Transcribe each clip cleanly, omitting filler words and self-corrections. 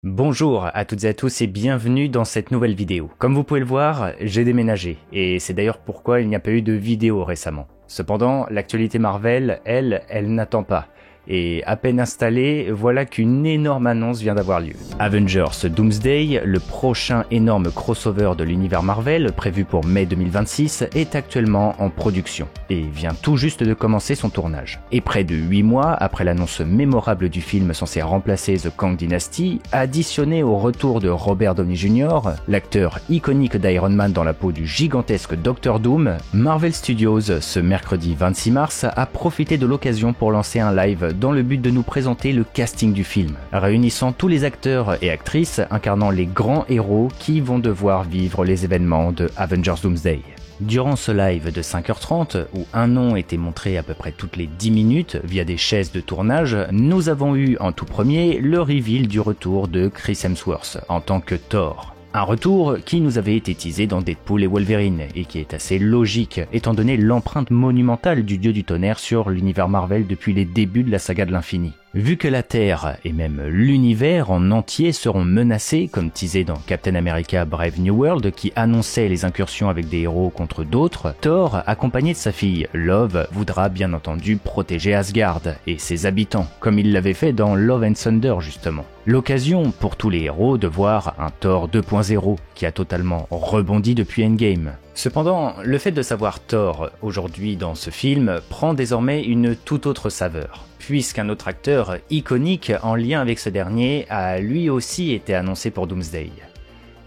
Bonjour à toutes et à tous et bienvenue dans cette nouvelle vidéo. Comme vous pouvez le voir, j'ai déménagé et c'est d'ailleurs pourquoi il n'y a pas eu de vidéo récemment. Cependant, l'actualité Marvel, elle n'attend pas. Et à peine installée, voilà qu'une énorme annonce vient d'avoir lieu. Avengers Doomsday, le prochain énorme crossover de l'univers Marvel, prévu pour mai 2026, est actuellement en production et vient tout juste de commencer son tournage. Et près de 8 mois après l'annonce mémorable du film censé remplacer The Kang Dynasty, additionné au retour de Robert Downey Jr., l'acteur iconique d'Iron Man dans la peau du gigantesque Dr Doom, Marvel Studios, ce mercredi 26 mars, a profité de l'occasion pour lancer un live dans le but de nous présenter le casting du film, réunissant tous les acteurs et actrices incarnant les grands héros qui vont devoir vivre les événements de Avengers Doomsday. Durant ce live de 5h30, où un nom était montré à peu près toutes les 10 minutes via des chaises de tournage, nous avons eu en tout premier le reveal du retour de Chris Hemsworth en tant que Thor. Un retour qui nous avait été teasé dans Deadpool et Wolverine, et qui est assez logique étant donné l'empreinte monumentale du dieu du tonnerre sur l'univers Marvel depuis les débuts de la saga de l'infini. Vu que la Terre, et même l'univers en entier seront menacés, comme teasé dans Captain America Brave New World qui annonçait les incursions avec des héros contre d'autres, Thor, accompagné de sa fille Love, voudra bien entendu protéger Asgard et ses habitants, comme il l'avait fait dans Love and Thunder justement. L'occasion pour tous les héros de voir un Thor 2.0 qui a totalement rebondi depuis Endgame. Cependant, le fait de savoir Thor aujourd'hui dans ce film prend désormais une toute autre saveur, puisqu'un autre acteur iconique en lien avec ce dernier a lui aussi été annoncé pour Doomsday.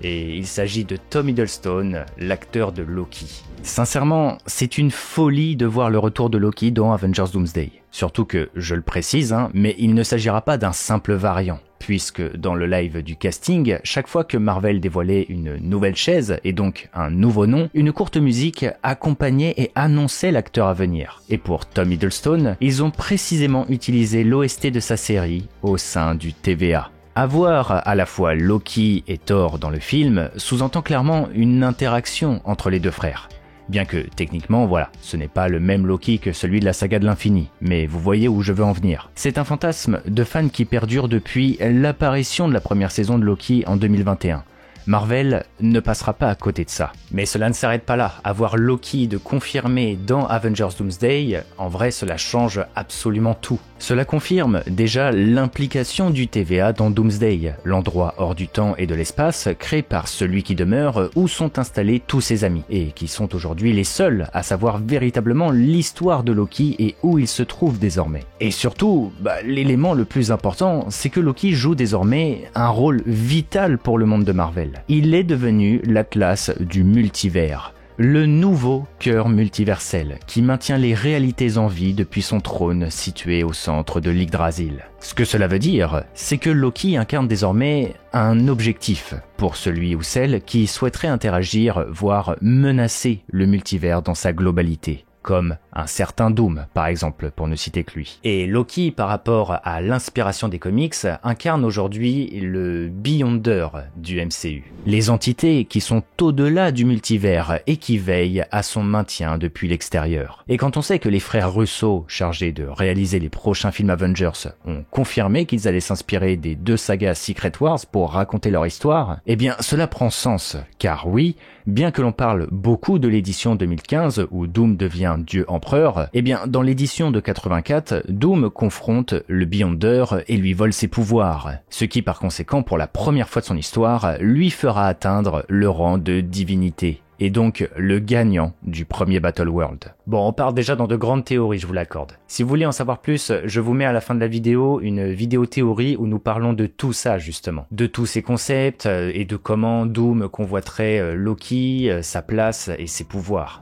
Et il s'agit de Tom Hiddleston, l'acteur de Loki. Sincèrement, c'est une folie de voir le retour de Loki dans Avengers Doomsday. Surtout que, je le précise, mais il ne s'agira pas d'un simple variant, puisque dans le live du casting, chaque fois que Marvel dévoilait une nouvelle chaise, et donc un nouveau nom, une courte musique accompagnait et annonçait l'acteur à venir. Et pour Tom Hiddleston, ils ont précisément utilisé l'OST de sa série au sein du TVA. Avoir à la fois Loki et Thor dans le film sous-entend clairement une interaction entre les deux frères. Bien que, techniquement, voilà, ce n'est pas le même Loki que celui de la saga de l'infini, mais vous voyez où je veux en venir. C'est un fantasme de fans qui perdure depuis l'apparition de la première saison de Loki en 2021. Marvel ne passera pas à côté de ça. Mais cela ne s'arrête pas là. Avoir Loki de confirmer dans Avengers Doomsday, en vrai cela change absolument tout. Cela confirme déjà l'implication du TVA dans Doomsday, l'endroit hors du temps et de l'espace créé par celui qui demeure où sont installés tous ses amis, et qui sont aujourd'hui les seuls à savoir véritablement l'histoire de Loki et où il se trouve désormais. Et surtout, l'élément le plus important, c'est que Loki joue désormais un rôle vital pour le monde de Marvel. Il est devenu l'Atlas du multivers, le nouveau cœur multiversel qui maintient les réalités en vie depuis son trône situé au centre de l'Yggdrasil. Ce que cela veut dire, c'est que Loki incarne désormais un objectif pour celui ou celle qui souhaiterait interagir, voire menacer le multivers dans sa globalité. Comme un certain Doom, par exemple, pour ne citer que lui. Et Loki, par rapport à l'inspiration des comics, incarne aujourd'hui le Beyonder du MCU. Les entités qui sont au-delà du multivers et qui veillent à son maintien depuis l'extérieur. Et quand on sait que les frères Russo, chargés de réaliser les prochains films Avengers, ont confirmé qu'ils allaient s'inspirer des deux sagas Secret Wars pour raconter leur histoire, eh bien cela prend sens, car oui, bien que l'on parle beaucoup de l'édition 2015 où Doom devient Dieu empereur, eh bien dans l'édition de 84, Doom confronte le Beyonder et lui vole ses pouvoirs, ce qui par conséquent pour la première fois de son histoire lui fera atteindre le rang de divinité. Et donc le gagnant du premier Battle World. Bon, on part déjà dans de grandes théories, je vous l'accorde. Si vous voulez en savoir plus, je vous mets à la fin de la vidéo une vidéo théorie où nous parlons de tout ça justement. De tous ces concepts et de comment Doom convoiterait Loki, sa place et ses pouvoirs.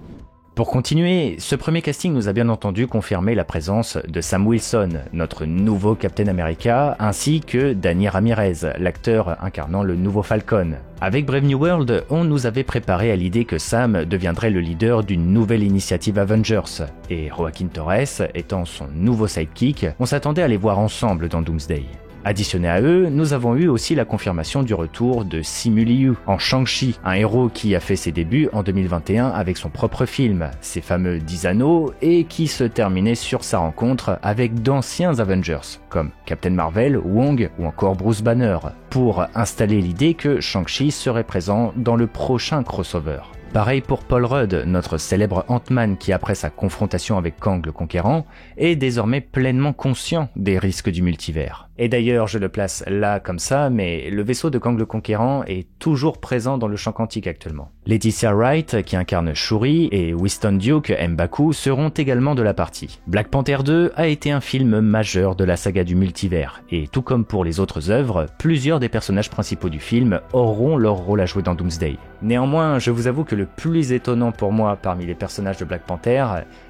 Pour continuer, ce premier casting nous a bien entendu confirmé la présence de Sam Wilson, notre nouveau Captain America, ainsi que Danny Ramirez, l'acteur incarnant le nouveau Falcon. Avec Brave New World, on nous avait préparé à l'idée que Sam deviendrait le leader d'une nouvelle initiative Avengers, et Joaquin Torres étant son nouveau sidekick, on s'attendait à les voir ensemble dans Doomsday. Additionné à eux, nous avons eu aussi la confirmation du retour de Simu Liu en Shang-Chi, un héros qui a fait ses débuts en 2021 avec son propre film, ses fameux 10 anneaux, et qui se terminait sur sa rencontre avec d'anciens Avengers, comme Captain Marvel, Wong ou encore Bruce Banner, pour installer l'idée que Shang-Chi serait présent dans le prochain crossover. Pareil pour Paul Rudd, notre célèbre Ant-Man qui, après sa confrontation avec Kang le Conquérant, est désormais pleinement conscient des risques du multivers. Et d'ailleurs, je le place là comme ça, mais le vaisseau de Kang le Conquérant est toujours présent dans le champ quantique actuellement. Letitia Wright, qui incarne Shuri, et Winston Duke, M'Baku, seront également de la partie. Black Panther 2 a été un film majeur de la saga du multivers, et tout comme pour les autres œuvres, plusieurs des personnages principaux du film auront leur rôle à jouer dans Doomsday. Néanmoins, je vous avoue que le plus étonnant pour moi parmi les personnages de Black Panther,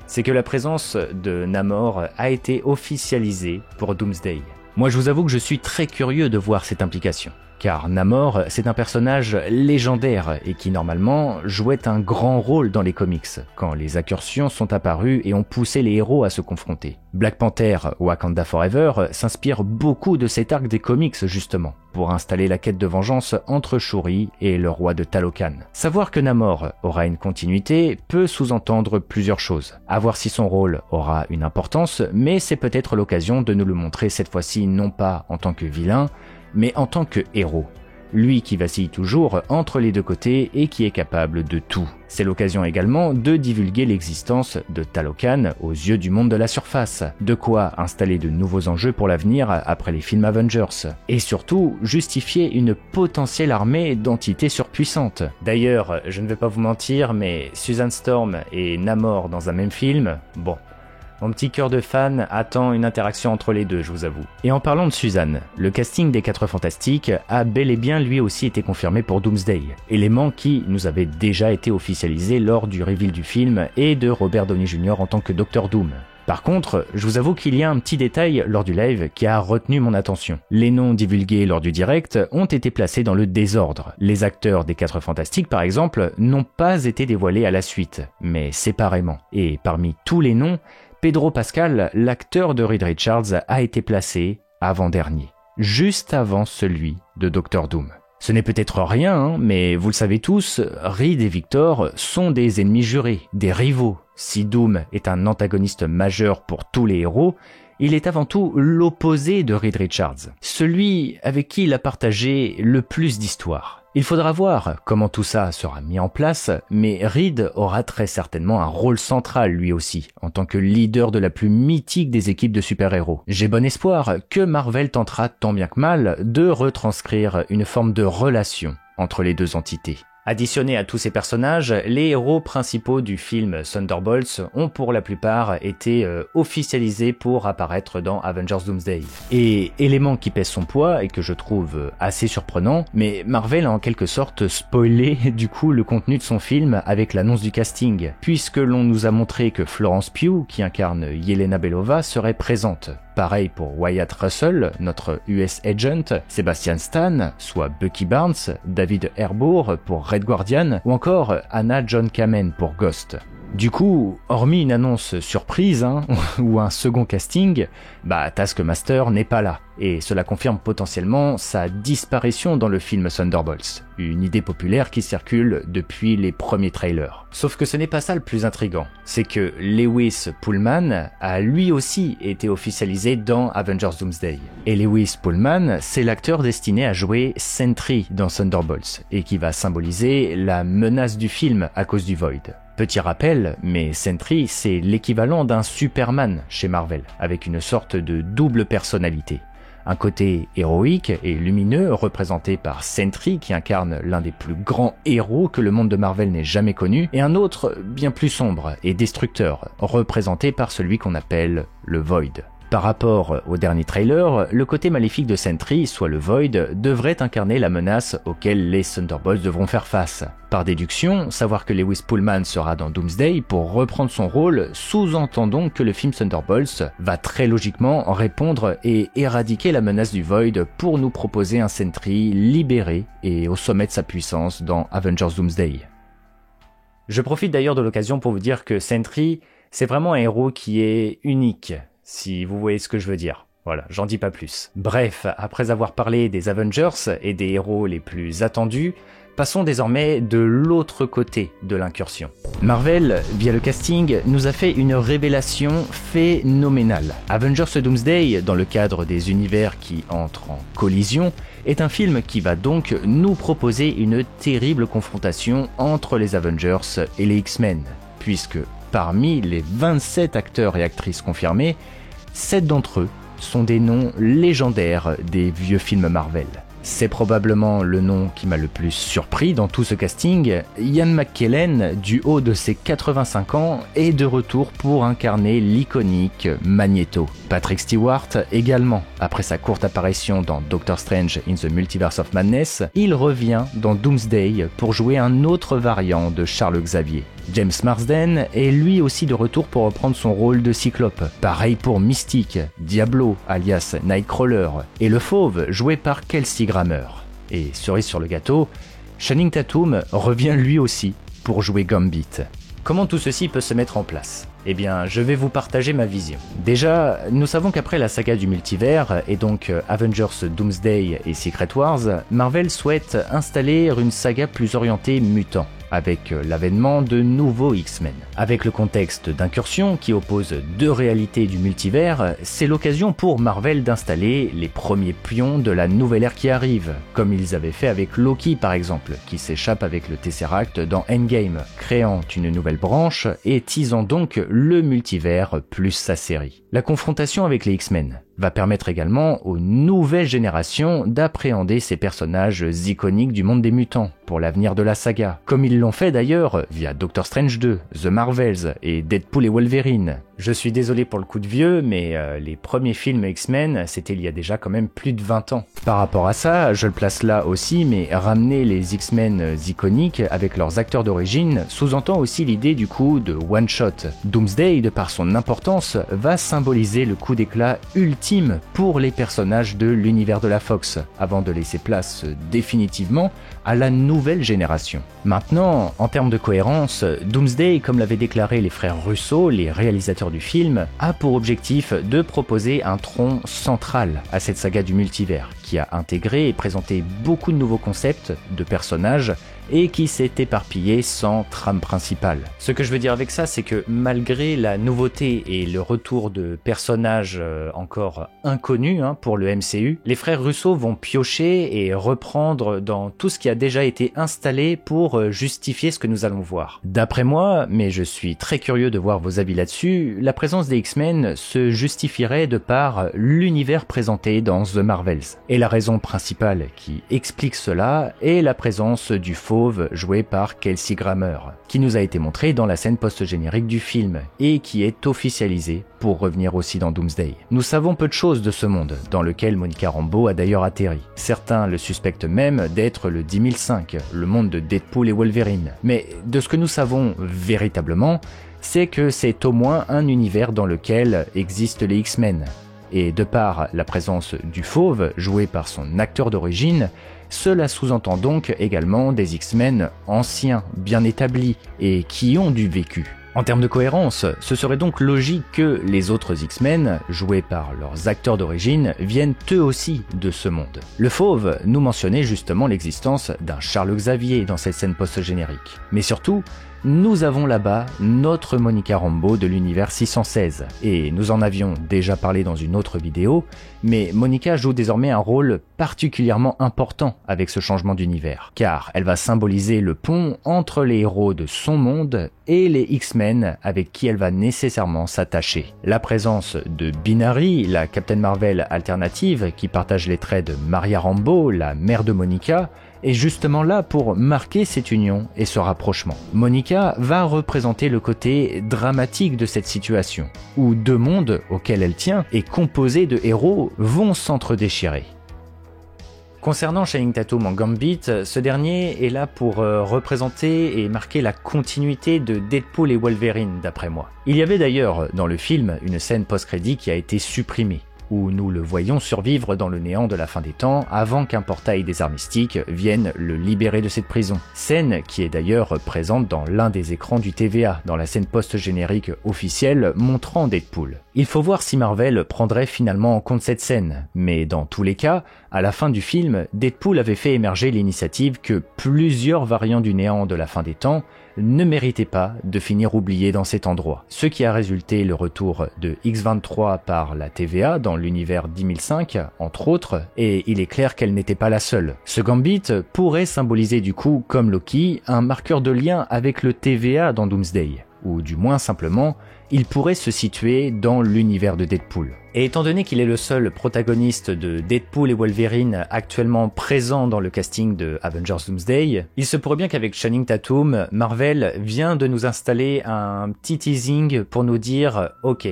c'est que la présence de Namor a été officialisée pour Doomsday. Moi, je vous avoue que je suis très curieux de voir cette implication, car Namor, c'est un personnage légendaire et qui normalement jouait un grand rôle dans les comics, quand les incursions sont apparues et ont poussé les héros à se confronter. Black Panther, Wakanda Forever, s'inspire beaucoup de cet arc des comics justement, pour installer la quête de vengeance entre Shuri et le roi de Talokan. Savoir que Namor aura une continuité peut sous-entendre plusieurs choses. À voir si son rôle aura une importance, mais c'est peut-être l'occasion de nous le montrer cette fois-ci non pas en tant que vilain, mais en tant que héros. Lui qui vacille toujours entre les deux côtés et qui est capable de tout. C'est l'occasion également de divulguer l'existence de Talokan aux yeux du monde de la surface, de quoi installer de nouveaux enjeux pour l'avenir après les films Avengers, et surtout justifier une potentielle armée d'entités surpuissantes. D'ailleurs, je ne vais pas vous mentir, mais Susan Storm et Namor dans un même film, bon... Mon petit cœur de fan attend une interaction entre les deux, je vous avoue. Et en parlant de Suzanne, le casting des 4 Fantastiques a bel et bien lui aussi été confirmé pour Doomsday, élément qui nous avait déjà été officialisé lors du reveal du film et de Robert Downey Jr. en tant que Dr Doom. Par contre, je vous avoue qu'il y a un petit détail lors du live qui a retenu mon attention. Les noms divulgués lors du direct ont été placés dans le désordre. Les acteurs des 4 Fantastiques, par exemple, n'ont pas été dévoilés à la suite, mais séparément. Et parmi tous les noms, Pedro Pascal, l'acteur de Reed Richards, a été placé avant-dernier, juste avant celui de Dr Doom. Ce n'est peut-être rien, mais vous le savez tous, Reed et Victor sont des ennemis jurés, des rivaux. Si Doom est un antagoniste majeur pour tous les héros, il est avant tout l'opposé de Reed Richards, celui avec qui il a partagé le plus d'histoires. Il faudra voir comment tout ça sera mis en place, mais Reed aura très certainement un rôle central lui aussi, en tant que leader de la plus mythique des équipes de super-héros. J'ai bon espoir que Marvel tentera tant bien que mal de retranscrire une forme de relation entre les deux entités. Additionné à tous ces personnages, les héros principaux du film Thunderbolts ont pour la plupart été officialisés pour apparaître dans Avengers Doomsday. Et élément qui pèse son poids et que je trouve assez surprenant, mais Marvel a en quelque sorte spoilé du coup le contenu de son film avec l'annonce du casting, puisque l'on nous a montré que Florence Pugh, qui incarne Yelena Belova, serait présente. Pareil pour Wyatt Russell, notre US Agent, Sebastian Stan, soit Bucky Barnes, David Harbour pour Red Guardian, ou encore Anna John Kamen pour Ghost. Du coup, hormis une annonce surprise ou un second casting, Taskmaster n'est pas là, et cela confirme potentiellement sa disparition dans le film Thunderbolts, une idée populaire qui circule depuis les premiers trailers. Sauf que ce n'est pas ça le plus intriguant, c'est que Lewis Pullman a lui aussi été officialisé dans Avengers Doomsday. Et Lewis Pullman, c'est l'acteur destiné à jouer Sentry dans Thunderbolts, et qui va symboliser la menace du film à cause du Void. Petit rappel, mais Sentry, c'est l'équivalent d'un Superman chez Marvel, avec une sorte de double personnalité. Un côté héroïque et lumineux représenté par Sentry qui incarne l'un des plus grands héros que le monde de Marvel n'ait jamais connu, et un autre bien plus sombre et destructeur, représenté par celui qu'on appelle le Void. Par rapport au dernier trailer, le côté maléfique de Sentry, soit le Void, devrait incarner la menace auquel les Thunderbolts devront faire face. Par déduction, savoir que Lewis Pullman sera dans Doomsday pour reprendre son rôle, sous-entendons que le film Thunderbolts va très logiquement répondre et éradiquer la menace du Void pour nous proposer un Sentry libéré et au sommet de sa puissance dans Avengers Doomsday. Je profite d'ailleurs de l'occasion pour vous dire que Sentry, c'est vraiment un héros qui est unique, si vous voyez ce que je veux dire. Voilà, j'en dis pas plus. Bref, après avoir parlé des Avengers et des héros les plus attendus, passons désormais de l'autre côté de l'incursion. Marvel, via le casting, nous a fait une révélation phénoménale. Avengers Doomsday, dans le cadre des univers qui entrent en collision, est un film qui va donc nous proposer une terrible confrontation entre les Avengers et les X-Men, puisque parmi les 27 acteurs et actrices confirmés, 7 d'entre eux sont des noms légendaires des vieux films Marvel. C'est probablement le nom qui m'a le plus surpris dans tout ce casting. Ian McKellen, du haut de ses 85 ans, est de retour pour incarner l'iconique Magneto. Patrick Stewart également. Après sa courte apparition dans Doctor Strange in the Multiverse of Madness, il revient dans Doomsday pour jouer un autre variant de Charles Xavier. James Marsden est lui aussi de retour pour reprendre son rôle de Cyclope. Pareil pour Mystique, Diablo alias Nightcrawler et le Fauve joué par Kelsey Grammer. Et cerise sur le gâteau, Channing Tatum revient lui aussi pour jouer Gambit. Comment tout ceci peut se mettre en place ? Eh bien, je vais vous partager ma vision. Déjà, nous savons qu'après la saga du multivers, et donc Avengers Doomsday et Secret Wars, Marvel souhaite installer une saga plus orientée mutant, avec l'avènement de nouveaux X-Men. Avec le contexte d'incursion qui oppose deux réalités du multivers, c'est l'occasion pour Marvel d'installer les premiers pions de la nouvelle ère qui arrive, comme ils avaient fait avec Loki par exemple, qui s'échappe avec le Tesseract dans Endgame, créant une nouvelle branche et teasant donc le multivers plus sa série. La confrontation avec les X-Men va permettre également aux nouvelles générations d'appréhender ces personnages iconiques du monde des mutants pour l'avenir de la saga, comme ils l'ont fait d'ailleurs via Doctor Strange 2, The Marvels et Deadpool et Wolverine. Je suis désolé pour le coup de vieux, mais les premiers films X-Men, c'était il y a déjà quand même plus de 20 ans. Par rapport à ça, je le place là aussi, mais ramener les X-Men iconiques avec leurs acteurs d'origine sous-entend aussi l'idée du coup de one-shot. Doomsday, de par son importance, va symboliser le coup d'éclat ultime pour les personnages de l'univers de la Fox, avant de laisser place définitivement à la nouvelle génération. Maintenant, en termes de cohérence, Doomsday, comme l'avaient déclaré les frères Russo, les réalisateurs du film, a pour objectif de proposer un tronc central à cette saga du multivers, qui a intégré et présenté beaucoup de nouveaux concepts, de personnages, et qui s'est éparpillé sans trame principale. Ce que je veux dire avec ça, c'est que malgré la nouveauté et le retour de personnages encore inconnus pour le MCU, les frères Russo vont piocher et reprendre dans tout ce qui a déjà été installé pour justifier ce que nous allons voir. D'après moi, mais je suis très curieux de voir vos avis là-dessus, la présence des X-Men se justifierait de par l'univers présenté dans The Marvels. Et la raison principale qui explique cela est la présence du Fauve joué par Kelsey Grammer, qui nous a été montré dans la scène post-générique du film et qui est officialisé pour revenir aussi dans Doomsday. Nous savons peu de choses de ce monde, dans lequel Monica Rambeau a d'ailleurs atterri. Certains le suspectent même d'être le 10005, le monde de Deadpool et Wolverine. Mais de ce que nous savons véritablement, c'est que c'est au moins un univers dans lequel existent les X-Men. Et de par la présence du Fauve, joué par son acteur d'origine, cela sous-entend donc également des X-Men anciens, bien établis, et qui ont du vécu. En termes de cohérence, ce serait donc logique que les autres X-Men, joués par leurs acteurs d'origine, viennent eux aussi de ce monde. Le Fauve nous mentionnait justement l'existence d'un Charles Xavier dans cette scène post-générique. Mais surtout, nous avons là-bas notre Monica Rambeau de l'univers 616, et nous en avions déjà parlé dans une autre vidéo, mais Monica joue désormais un rôle particulièrement important avec ce changement d'univers, car elle va symboliser le pont entre les héros de son monde et les X-Men avec qui elle va nécessairement s'attacher. La présence de Binary, la Captain Marvel alternative qui partage les traits de Maria Rambeau, la mère de Monica, est justement là pour marquer cette union et ce rapprochement. Monica va représenter le côté dramatique de cette situation, où deux mondes auxquels elle tient et composés de héros vont s'entre-déchirer. Concernant Channing Tatum en Gambit, ce dernier est là pour représenter et marquer la continuité de Deadpool et Wolverine d'après moi. Il y avait d'ailleurs dans le film une scène post-crédit qui a été supprimée, où nous le voyons survivre dans le néant de la fin des temps avant qu'un portail des arts mystiques vienne le libérer de cette prison. Scène qui est d'ailleurs présente dans l'un des écrans du TVA, dans la scène post-générique officielle montrant Deadpool. Il faut voir si Marvel prendrait finalement en compte cette scène, mais dans tous les cas, à la fin du film, Deadpool avait fait émerger l'initiative que plusieurs variants du néant de la fin des temps ne méritaient pas de finir oubliés dans cet endroit, ce qui a résulté le retour de X-23 par la TVA dans l'univers 10005, entre autres, et il est clair qu'elle n'était pas la seule. Ce Gambit pourrait symboliser du coup, comme Loki, un marqueur de lien avec le TVA dans Doomsday, ou du moins simplement, il pourrait se situer dans l'univers de Deadpool. Et étant donné qu'il est le seul protagoniste de Deadpool et Wolverine actuellement présent dans le casting de Avengers Doomsday, il se pourrait bien qu'avec Channing Tatum, Marvel vient de nous installer un petit teasing pour nous dire « Ok,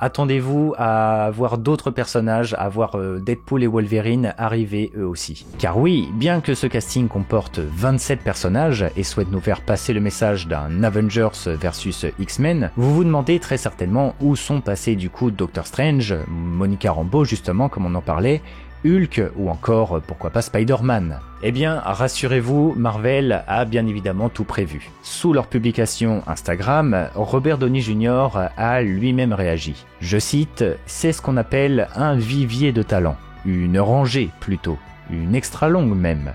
attendez-vous à voir d'autres personnages, à voir Deadpool et Wolverine arriver eux aussi. » Car oui, bien que ce casting comporte 27 personnages et souhaite nous faire passer le message d'un Avengers versus X-Men, vous vous demandez très certainement où sont passés du coup Doctor Strange, Monica Rambeau justement comme on en parlait, Hulk ou encore pourquoi pas Spider-Man. Eh bien, rassurez-vous, Marvel a bien évidemment tout prévu. Sous leur publication Instagram, Robert Downey Jr. a lui-même réagi. Je cite, « C'est ce qu'on appelle un vivier de talent, une rangée plutôt, une extra longue même.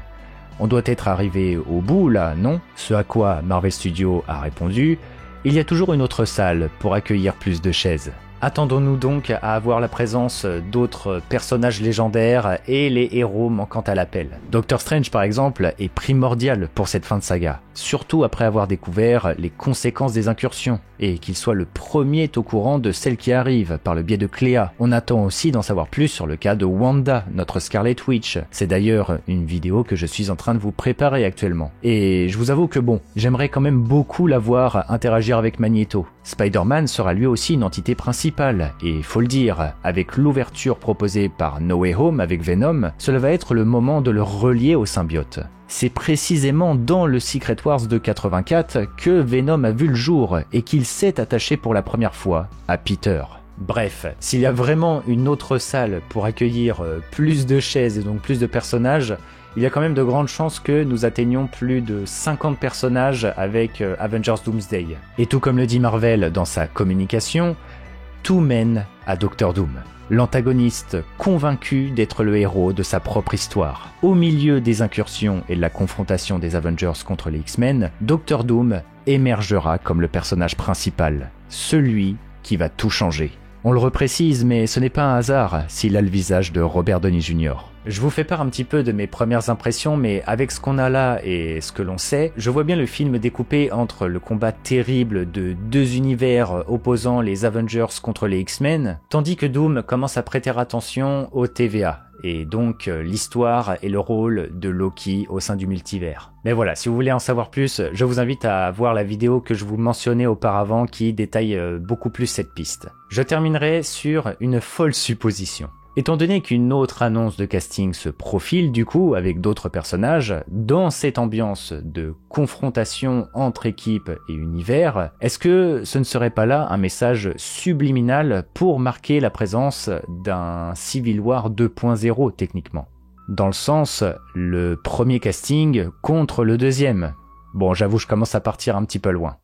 On doit être arrivé au bout là, non ?» Ce à quoi Marvel Studios a répondu, « Il y a toujours une autre salle pour accueillir plus de chaises. » Attendons-nous donc à avoir la présence d'autres personnages légendaires et les héros manquant à l'appel. Doctor Strange par exemple est primordial pour cette fin de saga, surtout après avoir découvert les conséquences des incursions, et qu'il soit le premier au courant de celles qui arrivent par le biais de Cléa. On attend aussi d'en savoir plus sur le cas de Wanda, notre Scarlet Witch. C'est d'ailleurs une vidéo que je suis en train de vous préparer actuellement. Et je vous avoue que bon, j'aimerais quand même beaucoup la voir interagir avec Magneto. Spider-Man sera lui aussi une entité principale, et faut le dire, avec l'ouverture proposée par No Way Home avec Venom, cela va être le moment de le relier au symbiote. C'est précisément dans le Secret Wars de 84 que Venom a vu le jour et qu'il s'est attaché pour la première fois à Peter. Bref, s'il y a vraiment une autre salle pour accueillir plus de chaises et donc plus de personnages, il y a quand même de grandes chances que nous atteignions plus de 50 personnages avec Avengers Doomsday. Et tout comme le dit Marvel dans sa communication, tout mène à Doctor Doom, l'antagoniste convaincu d'être le héros de sa propre histoire. Au milieu des incursions et de la confrontation des Avengers contre les X-Men, Doctor Doom émergera comme le personnage principal, celui qui va tout changer. On le reprécise, mais ce n'est pas un hasard s'il a le visage de Robert Downey Jr. Je vous fais part un petit peu de mes premières impressions, mais avec ce qu'on a là et ce que l'on sait, je vois bien le film découpé entre le combat terrible de deux univers opposant les Avengers contre les X-Men, tandis que Doom commence à prêter attention au TVA, et donc l'histoire et le rôle de Loki au sein du multivers. Mais voilà, si vous voulez en savoir plus, je vous invite à voir la vidéo que je vous mentionnais auparavant qui détaille beaucoup plus cette piste. Je terminerai sur une folle supposition. Étant donné qu'une autre annonce de casting se profile du coup avec d'autres personnages, dans cette ambiance de confrontation entre équipes et univers, est-ce que ce ne serait pas là un message subliminal pour marquer la présence d'un Civil War 2.0 techniquement ? Dans le sens, le premier casting contre le deuxième. Bon, j'avoue, je commence à partir un petit peu loin.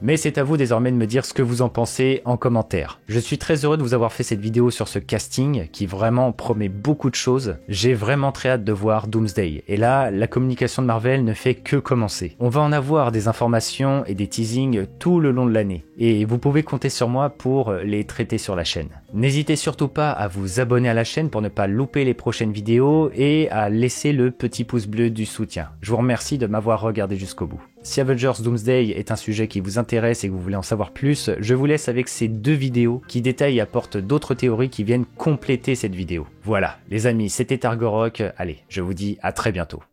Mais c'est à vous désormais de me dire ce que vous en pensez en commentaire. Je suis très heureux de vous avoir fait cette vidéo sur ce casting qui vraiment promet beaucoup de choses. J'ai vraiment très hâte de voir Doomsday. Et là, la communication de Marvel ne fait que commencer. On va en avoir des informations et des teasings tout le long de l'année. Et vous pouvez compter sur moi pour les traiter sur la chaîne. N'hésitez surtout pas à vous abonner à la chaîne pour ne pas louper les prochaines vidéos et à laisser le petit pouce bleu du soutien. Je vous remercie de m'avoir regardé jusqu'au bout. Si Avengers Doomsday est un sujet qui vous intéresse et que vous voulez en savoir plus, je vous laisse avec ces deux vidéos qui détaillent et apportent d'autres théories qui viennent compléter cette vidéo. Voilà, les amis, c'était Argorok. Allez, je vous dis à très bientôt.